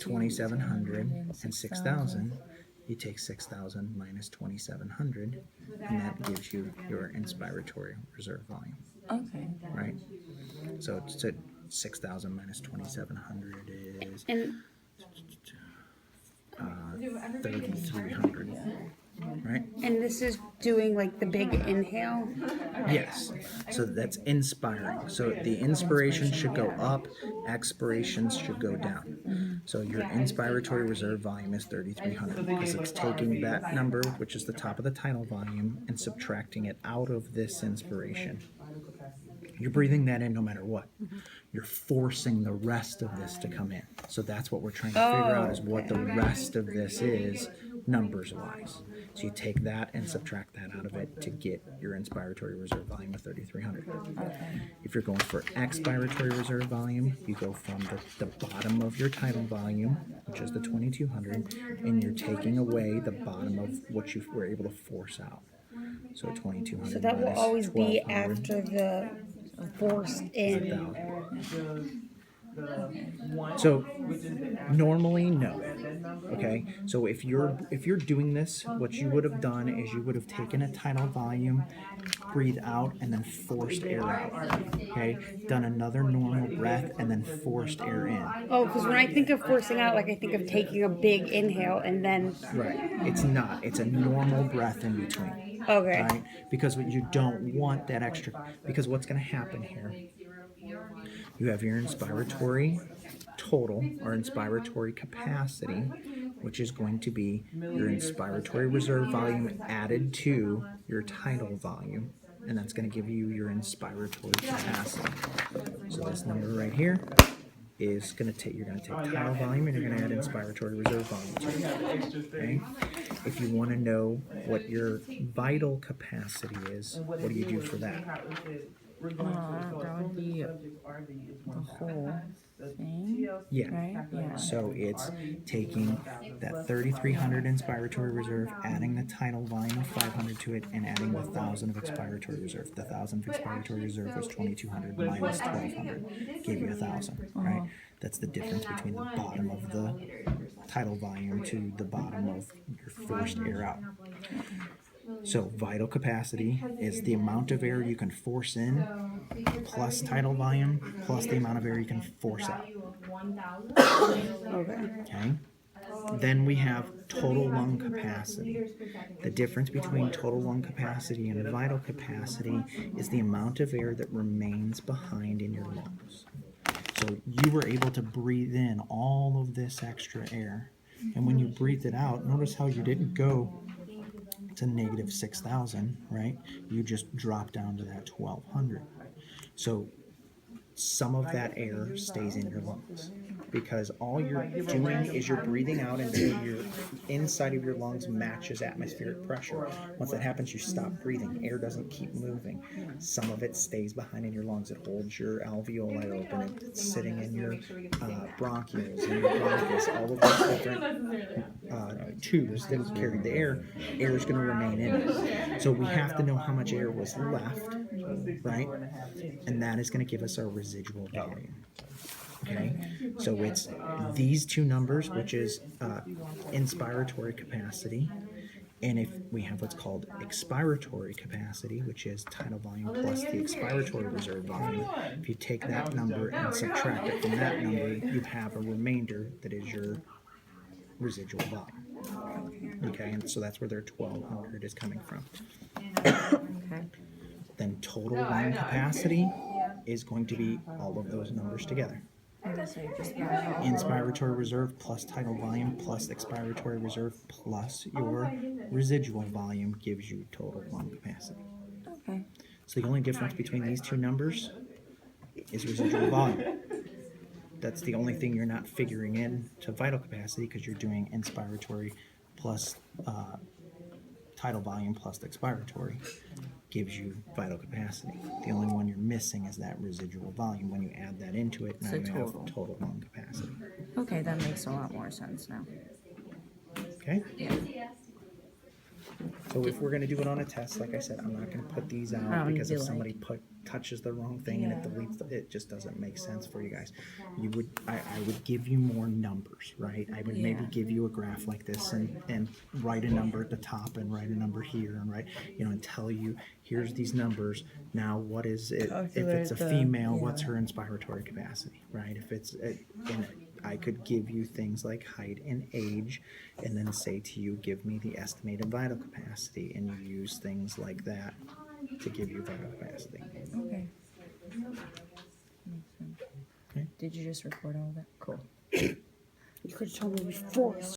2,700 and 6,000, you take 6,000 minus 2,700, and that gives you your inspiratory reserve volume. Okay. Right? So 6,000 minus 2,700 is 3,300. Right? And this is doing like the big inhale? Yes. So that's inspiring. So the inspiration should go up, expirations should go down. So your inspiratory reserve volume is 3,300 because it's taking that number, which is the top of the tidal volume, and subtracting it out of this inspiration. You're breathing that in no matter what. You're forcing the rest of this to come in. So that's what we're trying to figure out is what the rest of this is numbers-wise. So you take that and subtract that out of it to get your inspiratory reserve volume of 3,300. If you're going for expiratory reserve volume, you go from the bottom of your tidal volume, which is the 2,200, and you're taking away the bottom of what you were able to force out. So 2,200 So that will minus always be 1,200. after the forced in. So normally no. Okay, so if you're doing this, what you would have done is you would have taken a tidal volume, breathe out, and then forced air out. Okay, done another normal breath and then forced air in. Oh, because when I think of forcing out, like I think of taking a big inhale and then. Right. It's not. It's a normal breath in between. Okay. Right? Because you don't want that extra. Because what's going to happen here? You have your inspiratory total or inspiratory capacity, which is going to be your inspiratory reserve volume added to your tidal volume, and that's going to give you your inspiratory capacity. So this number right here is going to take, you're going to take tidal volume and you're going to add inspiratory reserve volume to it. Okay? If you want to know what your vital capacity is, what do you do for that? That would be the whole thing. Yeah. Right? Yeah. So it's taking that 3,300 inspiratory reserve, adding the tidal volume of 500 to it, and adding the 1,000 of expiratory reserve. The 1,000 of expiratory reserve was 2,200 minus 1,200, gave you 1,000. Right? That's the difference between the bottom of the tidal volume to the bottom of your forced air out. So vital capacity is the amount of air you can force in plus tidal volume plus the amount of air you can force out. Okay. Then we have total lung capacity. The difference between total lung capacity and vital capacity is the amount of air that remains behind in your lungs. So you were able to breathe in all of this extra air, and when you breathed it out, notice how you didn't go to negative 6,000, right? You just drop down to that 1,200. So some of that air stays in your lungs because all you're doing is you're breathing out until your inside of your lungs matches atmospheric pressure. Once that happens, you stop breathing. Air doesn't keep moving. Some of it stays behind in your lungs. It holds your alveoli open. It's sitting in your bronchioles, in your bronchus, all of those different tubes that carry the air. Air is going to remain in it. So we have to know how much air was left, right? And that is going to give us our residual volume. Okay, so it's these two numbers, which is inspiratory capacity, and if we have what's called expiratory capacity, which is tidal volume plus the expiratory reserve volume, if you take that number and subtract it from that number, you have a remainder that is your residual volume. Okay, and so that's where their 1,200 is coming from. Then total lung capacity is going to be all of those numbers together. Inspiratory reserve plus tidal volume plus expiratory reserve plus your residual volume gives you total lung capacity. Okay. So the only difference between these two numbers is residual volume. That's the only thing you're not figuring in to vital capacity because you're doing inspiratory plus tidal volume plus expiratory gives you vital capacity. The only one you're missing is that residual volume. When you add that into it, now you have total lung capacity. Okay, that makes a lot more sense now. Okay? Yeah. So if we're going to do it on a test, like I said, I'm not going to put these out would because be if like- somebody touches the wrong thing and it deletes it just doesn't make sense for you guys. I would give you more numbers, right? I would maybe Yeah. give you a graph like this and write a number at the top and write a number here and and tell you here's these numbers. Now what is it? If it's a Calculate the- female, what's yeah. her inspiratory capacity, right? If it's and I could give you things like height and age, and then say to you, give me the estimated vital capacity, and you use things like that to give you vital capacity. Okay. Makes sense. Okay. Did you just record all that? Cool. You could have told me before.